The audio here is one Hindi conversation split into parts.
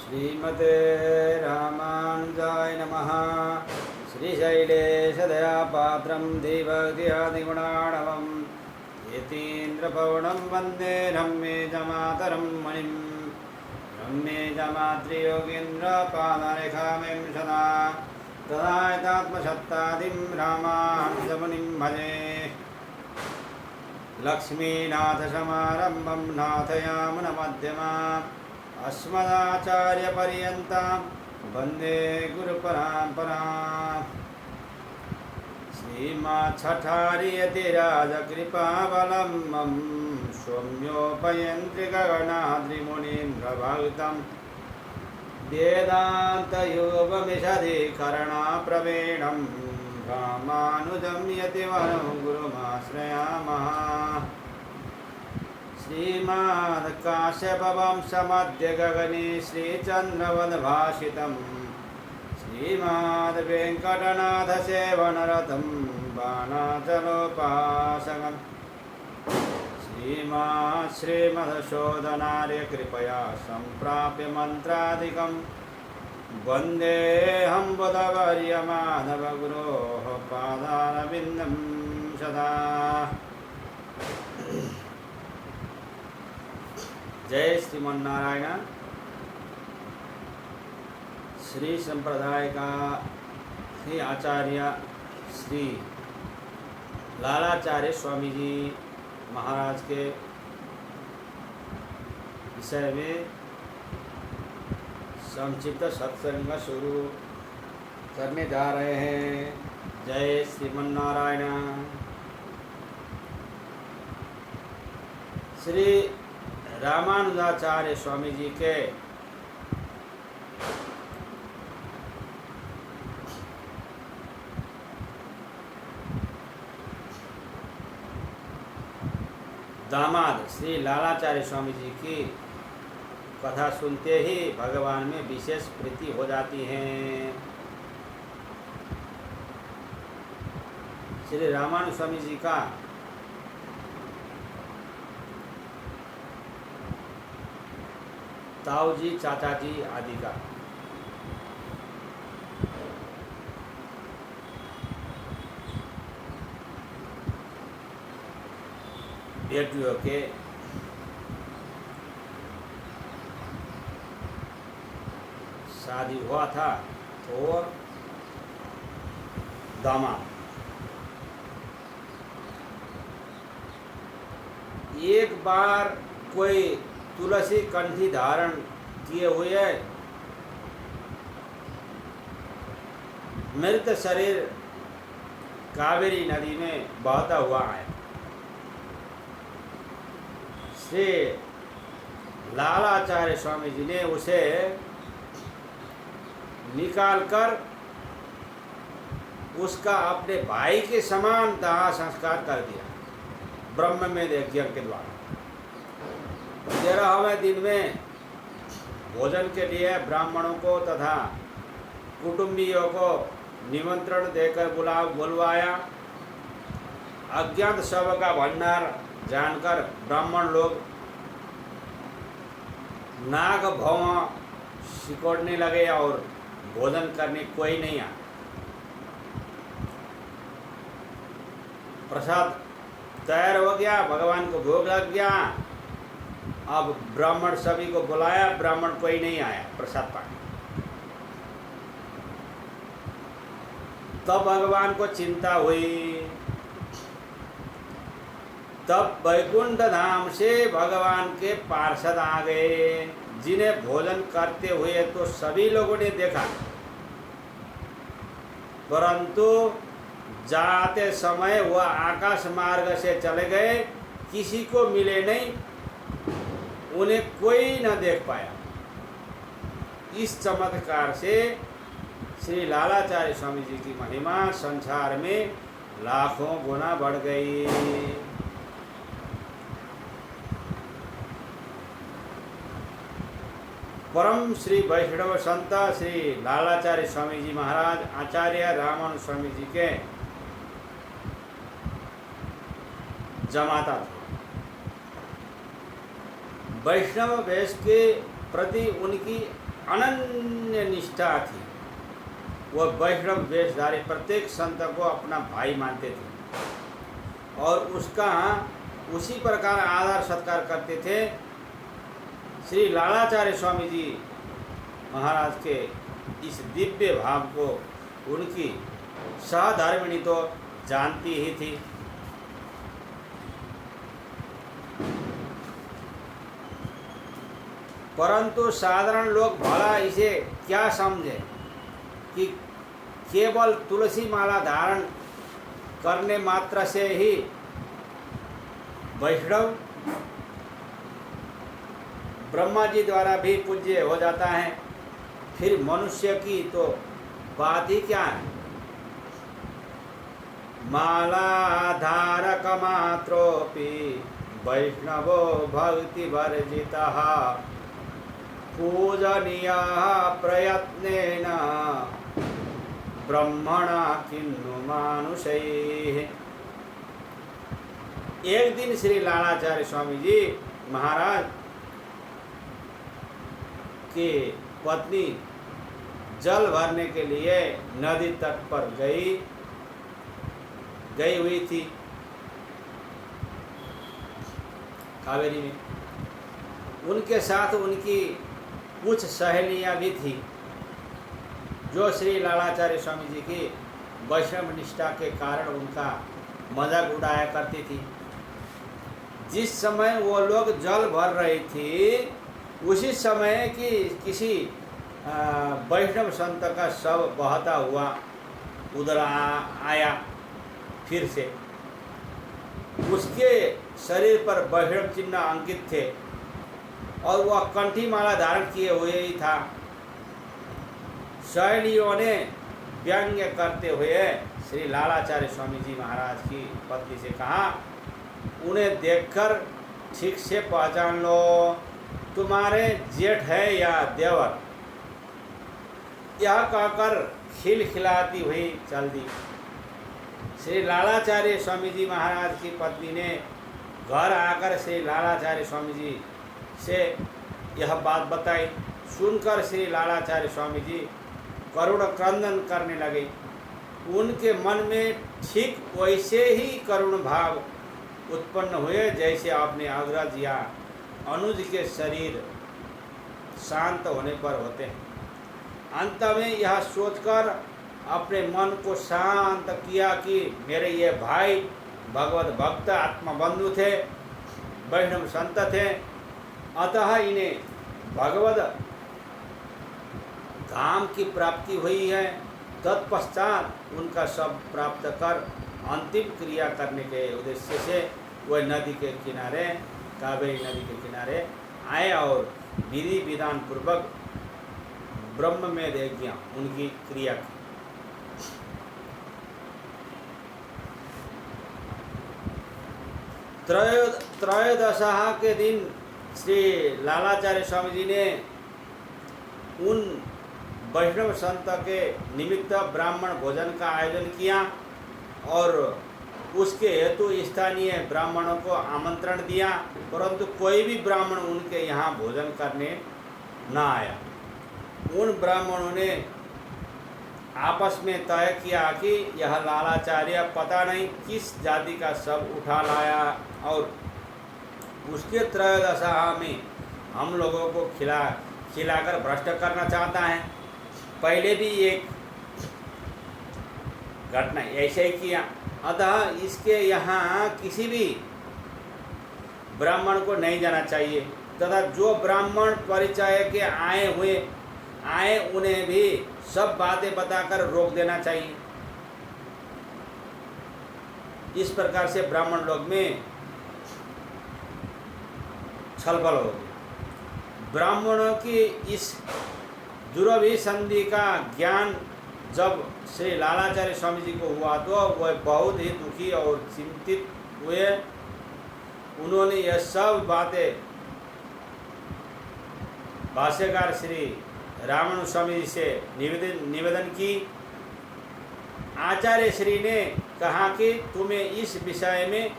श्रीमते रामानुजाय नमः। श्रीशैलेशदयापात्रं देवदयादिगुणार्णवं यतीन्द्रपवनं वन्दे रम्येजमातरं मुनिं। रम्येजमातृयोगीन्द्रपादरेखामिं सदा तदायतात्मसत्तादिं रामानुजमुनिं भजे। लक्ष्मीनाथसमारम्भं नाथयामुनमध्यमाम् अस्मदाचार्यपर्यन्तां वन्दे गुरुपरम्पराम्। श्रीमच्छठारियतिराजकृपावलम्बं सौम्योपयन्त्रिगगणाद्रिमुनीन्द्रभक्तं वेदान्तयोगमिषधिकरणाप्रवीणं रामानुजं यतिवरं गुरुमाश्रयामः। श्रीमत्काश्यपवंशमद्य गगने श्रीचन्द्रवनभाषितं श्रीमद्वेङ्कटनाथसेवनरतं बाणाचलोपासकम् श्रीमदशोधनार्यकृपया सम्प्राप्य मन्त्रादिकं वन्देऽहं बुधवर्यमाधवगुरोः पादारविन्दं सदा। जय श्रीमन्नारायण। श्री संप्रदाय का श्री आचार्य श्री लालाचार्य स्वामी जी महाराज के विषय में संक्षिप्त सत्संग शुरू करने जा रहे हैं। जय श्रीमन्नारायण। श्री रामानुजाचार्य स्वामी जी के दामाद श्री लालाचार्य स्वामी जी की कथा सुनते ही भगवान में विशेष प्रीति हो जाती है। श्री रामानुज स्वामी जी का ताऊ जी, चाचा जी आदि का बेटियों के शादी हुआ था तो दामाद एक बार कोई तुलसी कंठी धारण किए हुए मृत शरीर कावेरी नदी में बहता हुआ है। श्री लालाचार्य स्वामी जी ने उसे निकालकर उसका अपने भाई के समान दाह संस्कार कर दिया ब्रह्म में यज्ञ के द्वारा। 13वें दिन में भोजन के लिए ब्राह्मणों को तथा कुटुंबियों को निमंत्रण देकर बुलवाया। अज्ञात शव का भंडार जानकर ब्राह्मण लोग नाग भौं सिकोड़ने लगे और भोजन करने कोई नहीं आया। प्रसाद तैयार हो गया, भगवान को भोग लग गया। अब ब्राह्मण सभी को बुलाया, ब्राह्मण कोई नहीं आया प्रसाद पाने। तब भगवान को चिंता हुई। तब वैकुंठ धाम से भगवान के पार्षद आ गए, जिन्हें भोजन करते हुए तो सभी लोगों ने देखा, परंतु जाते समय वह आकाश मार्ग से चले गए, किसी को मिले नहीं, उन्हें कोई न देख पाया। इस चमत्कार से श्री लालाचार्य स्वामी जी की महिमा संसार में लाखों गुना बढ़ गई। परम श्री वैष्णव संत श्री लालाचार्य स्वामी जी महाराज आचार्य रामानुज स्वामी जी के जमाता थे। वैष्णव वेश के प्रति उनकी अनन्य निष्ठा थी। वह वैष्णव वेशधारी प्रत्येक संत को अपना भाई मानते थे और उसका उसी प्रकार आदर सत्कार करते थे। श्री लालाचार्य स्वामी जी महाराज के इस दिव्य भाव को उनकी सहधर्मिणी तो जानती ही थी। परंतु साधारण लोग भला इसे क्या समझे कि केवल तुलसी माला धारण करने मात्र से ही वैष्णव ब्रह्मा जी द्वारा भी पूज्य हो जाता है, फिर मनुष्य की तो बात ही क्या है। मालाधारक मात्रोपि वैष्णवो भक्ति वर्जितः पूजनीयः प्रयत्नेन ब्रह्मणा किन्नु मानुषैः। एक दिन श्री लालाचार्य स्वामी जी महाराज की पत्नी जल भरने के लिए नदी तट पर गई हुई थी कावेरी में। उनके साथ उनकी कुछ सहेलियां भी थी जो श्री लालाचार्य स्वामी जी की वैष्णव निष्ठा के कारण उनका मजाक उड़ाया करती थी। जिस समय वो लोग जल भर रही थी उसी समय की किसी वैष्णव संत का शव बहता हुआ उधर आया फिर से। उसके शरीर पर वैष्णव चिन्ह अंकित थे और वह कंठी माला धारण किए हुए ही था। सहेलियों ने व्यंग्य करते हुए श्री लालाचार्य स्वामी जी महाराज की पत्नी से कहा, उन्हें देखकर ठीक से पहचान लो, तुम्हारे जेठ है या देवर। यह कहकर खिलखिलाती हुई चल दी। श्री लालाचार्य स्वामी जी महाराज की पत्नी ने घर आकर श्री लालाचार्य स्वामी जी से यह बात बताई। सुनकर श्री लालाचार्य स्वामी जी करुण क्रंदन करने लगे। उनके मन में ठीक वैसे ही करुण भाव उत्पन्न हुए जैसे अपने अग्रज या अनुज के शरीर शांत होने पर होते हैं। अंत में यह सोचकर अपने मन को शांत किया कि मेरे ये भाई भगवत भक्त आत्मबंधु थे, वैष्णव संत थे, अतः इन्हें भगवत धाम की प्राप्ति हुई है। तत्पश्चात उनका सब प्राप्त कर अंतिम क्रिया करने के उद्देश्य से वह नदी के किनारे, कावेरी नदी के किनारे आए और विधि विधान पूर्वक ब्रह्म में यज्ञ उनकी क्रिया की। त्रयोदशा के दिन श्री लालाचार्य स्वामी जी ने उन वैष्णव संत के निमित्त ब्राह्मण भोजन का आयोजन किया और उसके हेतु स्थानीय ब्राह्मणों को आमंत्रण दिया, परंतु कोई भी ब्राह्मण उनके यहाँ भोजन करने न आया। उन ब्राह्मणों ने आपस में तय किया कि यह लालाचार्य पता नहीं किस जाति का शव उठा लाया और उसके त्रयोदशा में हम लोगों को खिलाकर भ्रष्ट करना चाहता है। पहले भी एक घटना ऐसे ही किया, अतः इसके यहाँ किसी भी ब्राह्मण को नहीं जाना चाहिए तथा जो ब्राह्मण परिचय के आए उन्हें भी सब बातें बताकर रोक देना चाहिए। इस प्रकार से ब्राह्मण लोग में छलबल हो गई। ब्राह्मणों की इस दुरभिसंधि का ज्ञान जब श्री लालाचार्य स्वामी जी को हुआ तो वह बहुत ही दुखी और चिंतित हुए। उन्होंने यह सब बातें भाष्यकार श्री रामानुज स्वामी जी से निवेदन की। आचार्य श्री ने कहा कि तुम्हें इस विषय में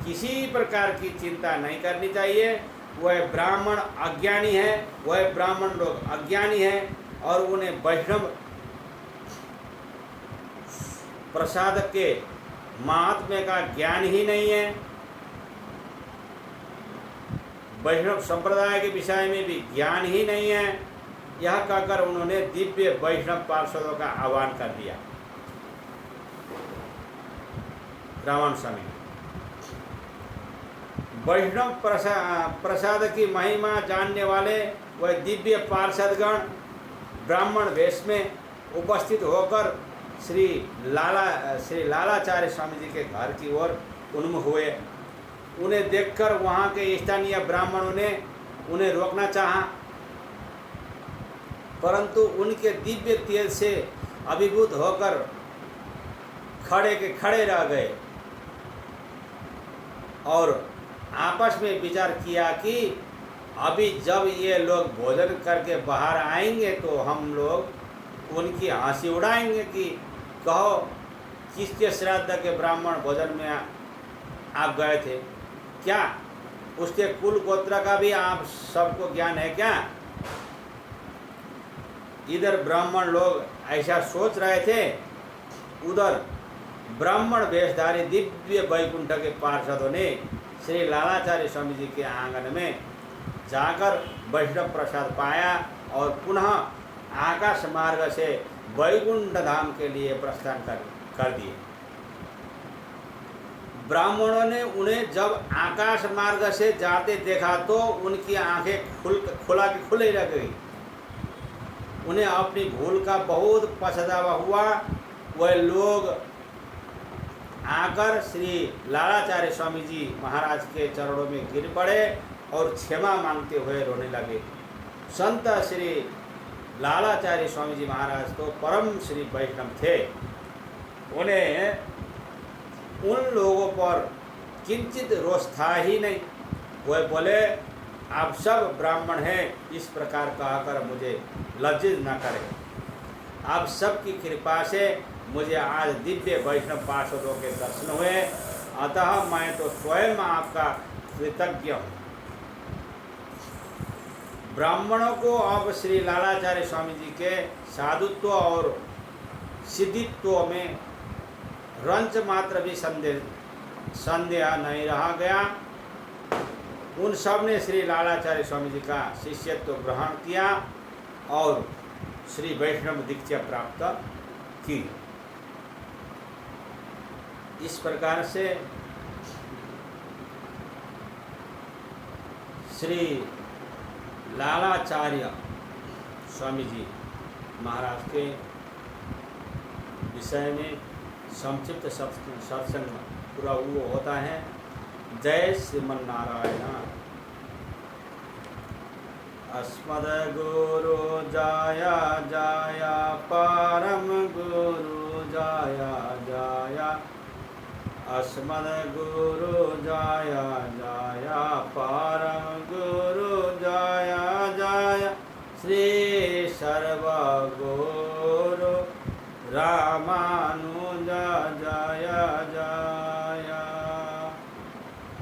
किसी प्रकार की चिंता नहीं करनी चाहिए। वह ब्राह्मण अज्ञानी है, वह ब्राह्मण लोग अज्ञानी है और उन्हें वैष्णव प्रसाद के महात्म्य का ज्ञान ही नहीं है। वैष्णव संप्रदाय के विषय में भी ज्ञान ही नहीं है। यह कहकर उन्होंने दिव्य वैष्णव पार्षदों का आह्वान कर दिया। रावण स्वामी वैष्णव प्रसाद की महिमा जानने वाले वह दिव्य पार्षदगण ब्राह्मण वेश में उपस्थित होकर श्री लालाचार्य स्वामी जी के घर की ओर उन्मुख हुए। उन्हें देखकर वहाँ के स्थानीय ब्राह्मणों ने उन्हें रोकना चाहा, परंतु उनके दिव्य तेज से अभिभूत होकर खड़े के खड़े रह गए और आपस में विचार किया कि अभी जब ये लोग भोजन करके बाहर आएंगे तो हम लोग उनकी हंसी उड़ाएंगे कि कहो किसके श्राद्ध के ब्राह्मण भोजन में आप गए थे क्या? उसके कुल गोत्र का भी आप सबको ज्ञान है क्या? इधर ब्राह्मण लोग ऐसा सोच रहे थे, उधर ब्राह्मण वेशधारी दिव्य वैकुंठ के पार्षदों ने श्री लालाचार्य स्वामी जी के आंगन में जाकर वैष्णव प्रसाद पाया और पुनः आकाश मार्ग से वैकुंठ धाम के लिए प्रस्थान कर दिए। ब्राह्मणों ने उन्हें जब आकाश मार्ग से जाते देखा तो उनकी आंखें खुले रह गई। उन्हें अपनी भूल का बहुत पछतावा हुआ। वह लोग आकर श्री लालाचार्य स्वामी जी महाराज के चरणों में गिर पड़े और क्षमा मांगते हुए रोने लगे। संत श्री लालाचार्य स्वामी जी महाराज तो परम श्री वैष्णव थे। उन्हें उन लोगों पर किंचित रोष था ही नहीं। वह बोले, आप सब ब्राह्मण हैं, इस प्रकार कहकर मुझे लज्जित न करें। आप सबकी कृपा से मुझे आज दिव्य वैष्णव पार्षदों के दर्शन हुए, अतः मैं तो स्वयं आपका कृतज्ञ हूँ। ब्राह्मणों को अब श्री लालाचार्य स्वामी जी के साधुत्व और सिद्धित्व में रंच मात्र भी संदेह नहीं रहा गया। उन सब ने श्री लालाचार्य स्वामी जी का शिष्यत्व ग्रहण किया और श्री वैष्णव दीक्षा प्राप्त की। इस प्रकार से श्री लालाचार्य स्वामी जी महाराज के विषय में संक्षिप्त सत्संग पूरा वो होता है। जय श्रीमन्नारायण। अस्मद गुरु जाया जाया परम गुरु जाया जाया। अस्मद गुरु जाया जाया परम गुरु जाया जाया। श्री सर्व गुरु रामानुज जाया जाया।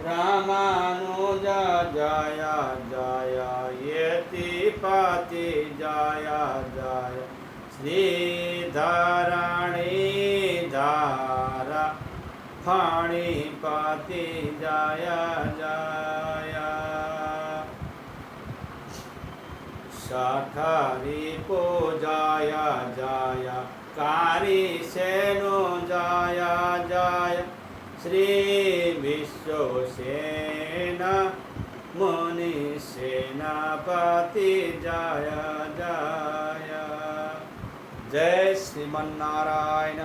रामानुज जाया जाया। यतिपति जाया जाया। श्री धरणी धारा फणिपति जाया जाया। सठरी को जाया जाया। कारी सेनो जाया जाया। श्री विश्वसेन मुनि सेनापति जाया जाया। जय श्रीमन्नारायण।